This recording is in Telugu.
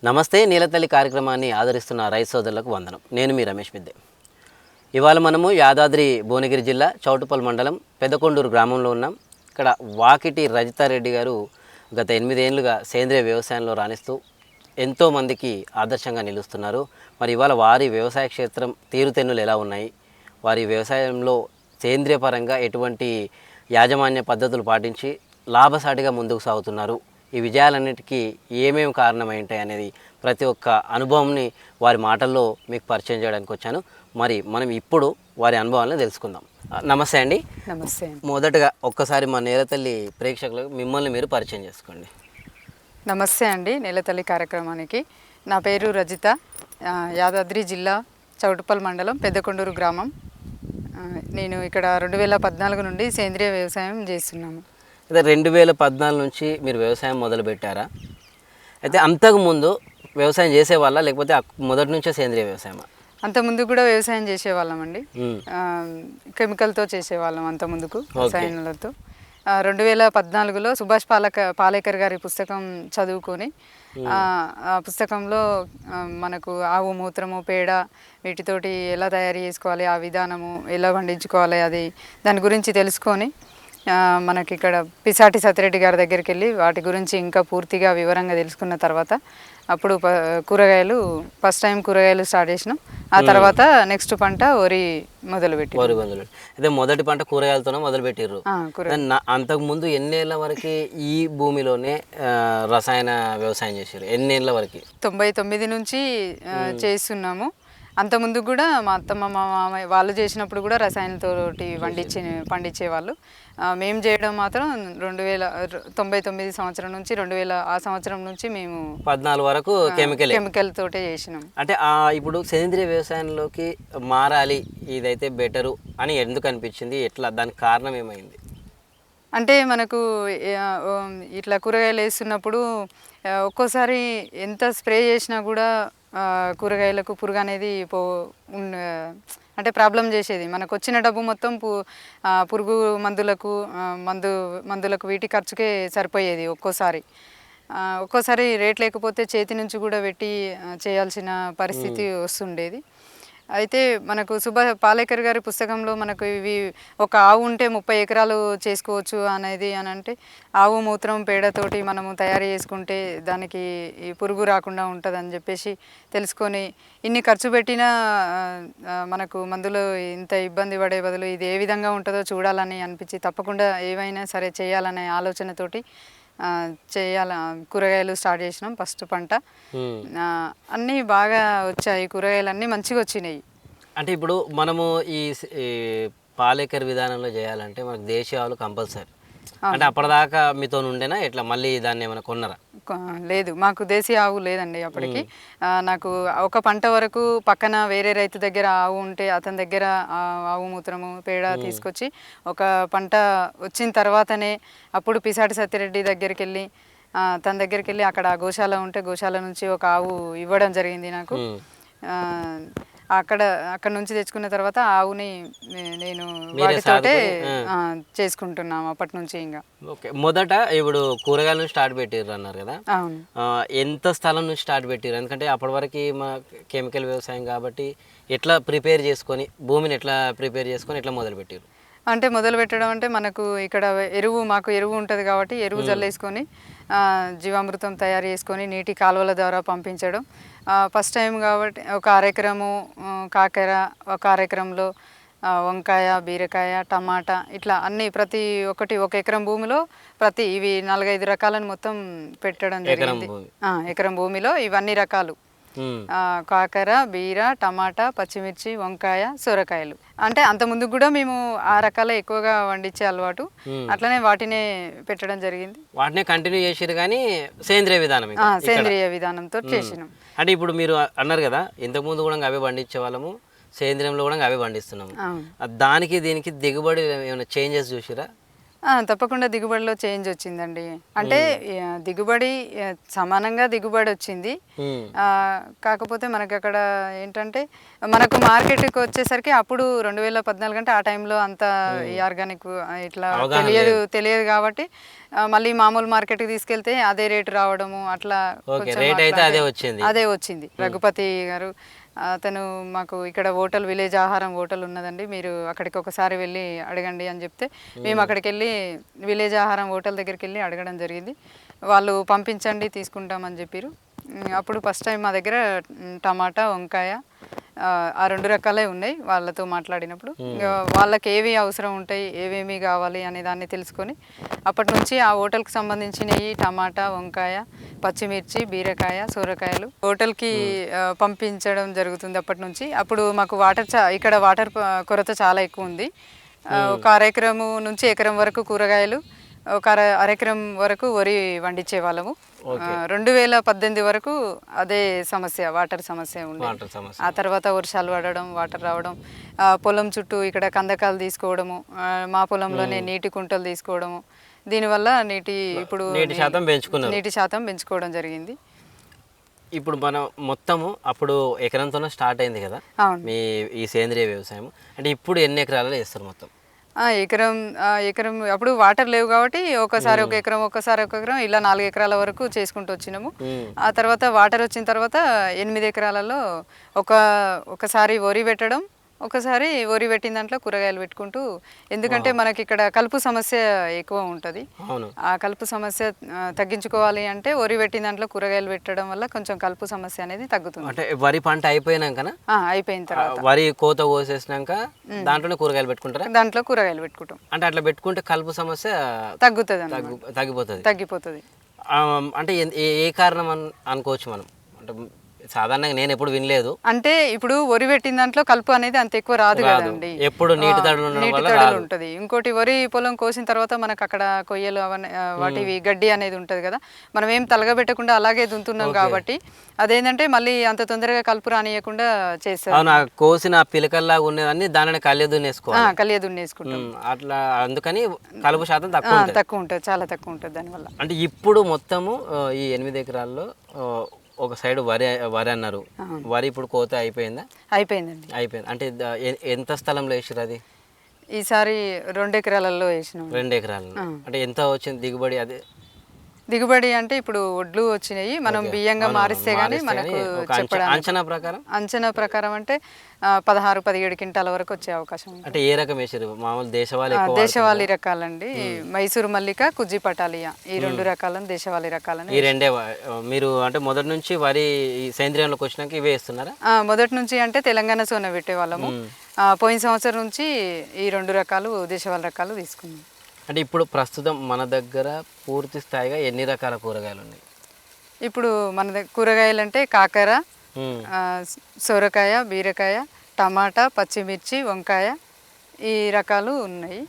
నమస్తే నీలతల్లి కార్యక్రమాన్ని ఆదరిస్తున్న రైతు సోదరులకు వందనం. నేను మీ రమేష్ మిద్దే. ఇవాళ మనము యాదాద్రి భువనగిరి జిల్లా చౌటుప్పల్ మండలం పెద్దకొండూరు గ్రామంలో ఉన్నాం. ఇక్కడ వాకిటి రజితారెడ్డి గారు గత 8 ఏళ్లుగా సేంద్రియ వ్యవసాయంలో రాణిస్తూ ఎంతోమందికి ఆదర్శంగా నిలుస్తున్నారు. మరి ఇవాళ వారి వ్యవసాయ క్షేత్రం తీరుతెన్నులు ఎలా ఉన్నాయి, వారి వ్యవసాయంలో సేంద్రియ పరంగా ఎటువంటి యాజమాన్య పద్ధతులు పాటించి లాభసాటిగా ముందుకు సాగుతున్నారు, ఈ విజయాలన్నిటికీ ఏమేమి కారణమై ఉంటాయి అనేది ప్రతి ఒక్క అనుభవంని వారి మాటల్లో మీకు పరిచయం చేయడానికి వచ్చాను. మరి మనం ఇప్పుడు వారి అనుభవాలను తెలుసుకుందాం. నమస్తే అండి. నమస్తే. మొదటగా ఒక్కసారి మా నేలతల్లి ప్రేక్షకులకు మిమ్మల్ని మీరు పరిచయం చేసుకోండి. నమస్తే అండి. నేలతల్లి కార్యక్రమానికి నా పేరు రజిత, యాదాద్రి జిల్లా చౌటుప్పల్ మండలం పెద్దకొండూరు గ్రామం. నేను ఇక్కడ 2014 నుండి సేంద్రియ వ్యవసాయం చేస్తున్నాము. అయితే 2014 నుంచి మీరు వ్యవసాయం మొదలుపెట్టారా? అయితే అంతకుముందు వ్యవసాయం చేసేవాళ్ళ, లేకపోతే మొదటి నుంచే సేంద్రియ వ్యవసాయమా? అంతకుముందు కూడా వ్యవసాయం చేసేవాళ్ళం అండి. కెమికల్తో చేసేవాళ్ళం అంతకుముందుకు, రసాయనాలతో. 2014లో సుభాష్ పాలేకర్ గారి పుస్తకం చదువుకొని ఆ పుస్తకంలో మనకు ఆవు మూత్రము, పేడ వీటితోటి ఎలా తయారు చేసుకోవాలి, ఆ విధానము ఎలా పండించుకోవాలి, అది దాని గురించి తెలుసుకొని మనకి ఇక్కడ పిసాటి సత్యరెడ్డి గారి దగ్గరికి వెళ్ళి వాటి గురించి ఇంకా పూర్తిగా వివరంగా తెలుసుకున్న తర్వాత అప్పుడు కూరగాయలు ఫస్ట్ టైం కూరగాయలు స్టార్ట్ చేసినాం. ఆ తర్వాత నెక్స్ట్ పంట వరి మొదలుపెట్టి. అయితే మొదటి పంట కూరగాయలతోనే మొదలుపెట్టారు. అంతకుముందు ఎన్నేళ్ల వరకు ఈ భూమిలోనే రసాయన వ్యవసాయం చేశారు? ఎన్నేళ్ల వరకు? 99 నుంచి చేస్తున్నాము. అంతకుముందు కూడా మా అత్తమ్మ, మా మామయ్య వాళ్ళు చేసినప్పుడు కూడా రసాయనాలతోటి పండించేవాళ్ళు. మేము చేయడం మాత్రం 2099 సంవత్సరం నుంచి 2000 ఆ సంవత్సరం నుంచి మేము 14 వరకు కెమికల్ తోటే చేసినాం. అంటే ఇప్పుడు సేంద్రియ వ్యవసాయంలోకి మారాలి, ఇదైతే బెటరు అని ఎందుకు అనిపించింది? ఎట్లా, దానికి కారణం ఏమైంది? అంటే మనకు ఇట్లా కూరగాయలు వేస్తున్నప్పుడు ఒక్కోసారి ఎంత స్ప్రే చేసినా కూడా కూరగాయలకు పురుగు అనేది అంటే ప్రాబ్లం చేసేది. మనకు వచ్చిన డబ్బు మొత్తం పురుగు మందులకు వీటి ఖర్చుకే సరిపోయేది. ఒక్కోసారి రేట్ లేకపోతే చేతి నుంచి కూడా పెట్టి చేయాల్సిన పరిస్థితి వస్తుండేది. అయితే మనకు పాలేకర్ గారి పుస్తకంలో మనకు ఇవి ఒక ఆవు ఉంటే 30 ఎకరాలు చేసుకోవచ్చు అనేది అని అంటే, ఆవు మూత్రం పేడతోటి మనము తయారు చేసుకుంటే దానికి ఈ పురుగు రాకుండా ఉంటుందని చెప్పేసి తెలుసుకొని, ఇన్ని ఖర్చు పెట్టినా మనకు మందులు ఇంత ఇబ్బంది పడే బదులు ఇది ఏ విధంగా ఉంటుందో చూడాలని అనిపించి తప్పకుండా ఏవైనా సరే చేయాలనే ఆలోచనతోటి కూరగాయలు స్టార్ట్ చేసినాం. ఫస్ట్ పంట అన్నీ బాగా వచ్చాయి, కూరగాయలు అన్నీ మంచిగా వచ్చినాయి. అంటే ఇప్పుడు మనము ఈ పాలేకర్ విధానంలో చేయాలంటే మనకు దేశీయ ఆవులు కంపల్సరీ. అంటే అప్పటిదాకా మీతో ఉండేనా ఎట్లా, మళ్ళీ దాన్ని ఏమైనా కొన్నారా? లేదు, మాకు దేశీయ ఆవు లేదండి అప్పటికి. నాకు ఒక పంట వరకు పక్కన వేరే రైతు దగ్గర ఆవు ఉంటే అతని దగ్గర ఆవు మూత్రము, పేడ తీసుకొచ్చి ఒక పంట వచ్చిన తర్వాతనే అప్పుడు పిసాటి సత్యరెడ్డి దగ్గరికి వెళ్ళి తన దగ్గరికి వెళ్ళి అక్కడ గోశాల ఉంటే గోశాల నుంచి ఒక ఆవు ఇవ్వడం జరిగింది నాకు. అక్కడ నుంచి తెచ్చుకున్న తర్వాత ఆవుని నేను వాటితోటే చేసుకుంటున్నాము అప్పటి నుంచి. ఇంకా మొదట ఇప్పుడు కూరగాయల నుంచి స్టార్ట్ పెట్టారు అన్నారు కదా, ఎంత స్థలం నుంచి స్టార్ట్ పెట్టారు? ఎందుకంటే అప్పటి వరకు మా కెమికల్ వ్యవసాయం కాబట్టి ఎట్లా ప్రిపేర్ చేసుకొని, భూమిని ఎట్లా ప్రిపేర్ చేసుకొని ఎట్లా మొదలు పెట్టారు? అంటే మొదలు పెట్టడం అంటే మనకు ఇక్కడ మాకు ఎరువు ఉంటుంది కాబట్టి ఎరువు జల్లేసుకొని జీవామృతం తయారు చేసుకొని నీటి కాలువల ద్వారా పంపించడం. ఫస్ట్ టైం కాబట్టి ఒక అరెకరము కాకర, ఒక అరెకరంలో వంకాయ, బీరకాయ, టమాటా ఇట్లా అన్నీ ప్రతి ఒక్కటి ఒక ఎకరం భూమిలో ఇవి 4-5 రకాలను మొత్తం పెట్టడం జరిగింది. ఎకరం భూమిలో ఇవన్నీ రకాలు కాకర, బీర, టమాటా, పచ్చిమిర్చి, వంకాయ, సొరకాయలు. అంటే అంత ముందు కూడా మేము ఆ రకాలే ఎక్కువగా వండించే అలవాటు, అట్లనే వాటినే పెట్టడం జరిగింది. వాటినే కంటిన్యూ చేసారు కానీ సేంద్రియ విధానంతో చేసినాం. అంటే ఇప్పుడు మీరు అన్నారు కదా, ఇంతకుముందు కూడా అవే పండించే వాళ్ళము, సేంద్రియంలో కూడా అవే పండిస్తున్నాము. దానికి దీనికి దిగుబడి ఏమైనా చేంజెస్ చూసిరా? తప్పకుండా దిగుబడిలో చేంజ్ వచ్చిందండి. అంటే దిగుబడి సమానంగా దిగుబడి వచ్చింది. కాకపోతే మనకి అక్కడ ఏంటంటే మనకు మార్కెట్కి వచ్చేసరికి అప్పుడు 2014 అంటే ఆ టైంలో అంత ఈ ఆర్గానిక్ ఇట్లా తెలియదు కాబట్టి మళ్ళీ మామూలు మార్కెట్కి తీసుకెళ్తే అదే రేటు రావడము అట్లా అదే వచ్చింది. రఘుపతి గారు అతను మాకు ఇక్కడ హోటల్ విలేజ్ ఆహారం హోటల్ ఉన్నదండి, మీరు అక్కడికి ఒకసారి వెళ్ళి అడగండి అని చెప్తే మేము అక్కడికి వెళ్ళి విలేజ్ ఆహారం హోటల్ దగ్గరికి వెళ్ళి అడగడం జరిగింది. వాళ్ళు పంపించండి తీసుకుంటామని చెప్పారు. అప్పుడు ఫస్ట్ టైం మా దగ్గర టమాటా వంకాయ ఆ 2 రకాలే ఉన్నాయి. వాళ్ళతో మాట్లాడినప్పుడు వాళ్ళకి ఏవి అవసరం ఉంటాయి, ఏవేమి కావాలి అనే దాన్ని తెలుసుకొని అప్పటి నుంచి ఆ హోటల్కి సంబంధించినవి టమాటా వంకాయ పచ్చిమిర్చి బీరకాయ సొరకాయలు హోటల్కి పంపించడం జరుగుతుంది అప్పటి నుంచి. అప్పుడు మాకు ఇక్కడ వాటర్ కొరత చాలా ఎక్కువ ఉంది. ఒక అరెకరము నుంచి ఎకరం వరకు కూరగాయలు, ఒక అరెకరం వరకు వరి వండించే వాళ్ళము. 2018 వరకు అదే సమస్య, వాటర్ సమస్య ఉంది. ఆ తర్వాత వర్షాలు పడడం, వాటర్ రావడం, పొలం చుట్టూ ఇక్కడ కందకాలు తీసుకోవడము, మా పొలంలోనే నీటి కుంటలు తీసుకోవడము, దీనివల్ల నీటి శాతం పెంచుకోవడం జరిగింది. ఇప్పుడు మనం మొత్తము అప్పుడు ఎకరంతోనే స్టార్ట్ అయింది కదా మీ ఈ సేంద్రియ వ్యవసాయం, అంటే ఇప్పుడు ఎన్ని ఎకరాలలో చేస్తారు మొత్తం? ఎకరం అప్పుడు వాటర్ లేవు కాబట్టి ఒకసారి ఒక ఎకరం ఇలా 4 ఎకరాల వరకు చేసుకుంటూ వచ్చినాము. ఆ తర్వాత వాటర్ వచ్చిన తర్వాత 8 ఎకరాలలో ఒకసారి వరి పెట్టడం, ఒకసారి వరి పెట్టిన దాంట్లో కూరగాయలు పెట్టుకుంటూ, ఎందుకంటే మనకి ఇక్కడ కలుపు సమస్య ఎక్కువ ఉంటుంది. ఆ కలుపు సమస్య తగ్గించుకోవాలి అంటే వరి పెట్టిన దాంట్లో కూరగాయలు పెట్టడం వల్ల కొంచెం కలుపు సమస్య అనేది తగ్గుతుంది. అంటే వరి పంట అయిపోయినాక అయిపోయిన తర్వాత వరి కోత కోసేసినాక దాంట్లోనే కూరగాయలు పెట్టుకుంటారా? దాంట్లో కూరగాయలు పెట్టుకుంటాం. అంటే అట్లా పెట్టుకుంటే కలుపు సమస్య తగ్గిపోతుంది. అంటే ఏ కారణం అనుకోవచ్చు మనం? అంటే సాధారణంగా నేను ఎప్పుడు వినలేదు. అంటే ఇప్పుడు వరి పెట్టిన దాంట్లో కలుపు అనేది అంత ఎక్కువ రాదు కదండి, ఎప్పుడు నీటి తడులు ఉంటుంది. ఇంకోటి వరి పొలం కోసిన తర్వాత మనకు అక్కడ కొయ్యలు వాటివి గడ్డి అనేది ఉంటది కదా, మనం ఏం తలగబెట్టకుండా అలాగే దున్నుతున్నాం కాబట్టి అదేంటంటే మళ్ళీ అంత తొందరగా కలుపు రానియకుండా చేస్తారు. కోసిన పిలకల్లాగా ఉన్నదాన్ని దానిని కలియ దున్నేసుకుంటాం. అట్లా అందుకని కలుపు శాతం తక్కువ ఉంటుంది, చాలా తక్కువ ఉంటుంది దానివల్ల. అంటే ఇప్పుడు మొత్తము ఈ 8 ఎకరాల్లో ఒక సైడ్ వరి అన్నారు, వరి ఇప్పుడు కోత అయిపోయిందండి. అంటే ఎంత స్థలంలో వేసారు అది? ఈసారి 2 ఎకరాలలో వేసినాం. 2 ఎకరాలు. అంటే ఎంత వచ్చింది దిగుబడి? దిగుబడి అంటే ఇప్పుడు వడ్లు వచ్చినాయి, మనం బియ్యంగా మారిస్తే గానీ మనకు అంచనా ప్రకారం అంటే 16-17 క్వింటాల వరకు వచ్చే అవకాశం. అంటే ఏ రకం వేసారు? మామూలు దేశవాళీ రకాలండి, మైసూరు మల్లిక కుజ్జి పటాలియా, ఈ 2 రకాలను దేశవాళీ రకాలను. ఈ రెండే మీరు అంటే మొదటి నుంచి వరి సేంద్రియంలోకి వచ్చినాక ఇవే వేస్తున్నారా? మొదటి నుంచి అంటే తెలంగాణ సోన పెట్టేవాళ్ళము, పోయిన సంవత్సరం నుంచి ఈ 2 రకాలు దేశవాళీ రకాలు తీసుకున్నాం. అంటే ఇప్పుడు ప్రస్తుతం మన దగ్గర పూర్తి స్థాయిగా ఎన్ని రకాల కూరగాయలు ఉన్నాయి? ఇప్పుడు మన దగ్గర కూరగాయలు అంటే కాకర, సొరకాయ, బీరకాయ, టమాటా, పచ్చిమిర్చి, వంకాయ, ఈ రకాలు ఉన్నాయి.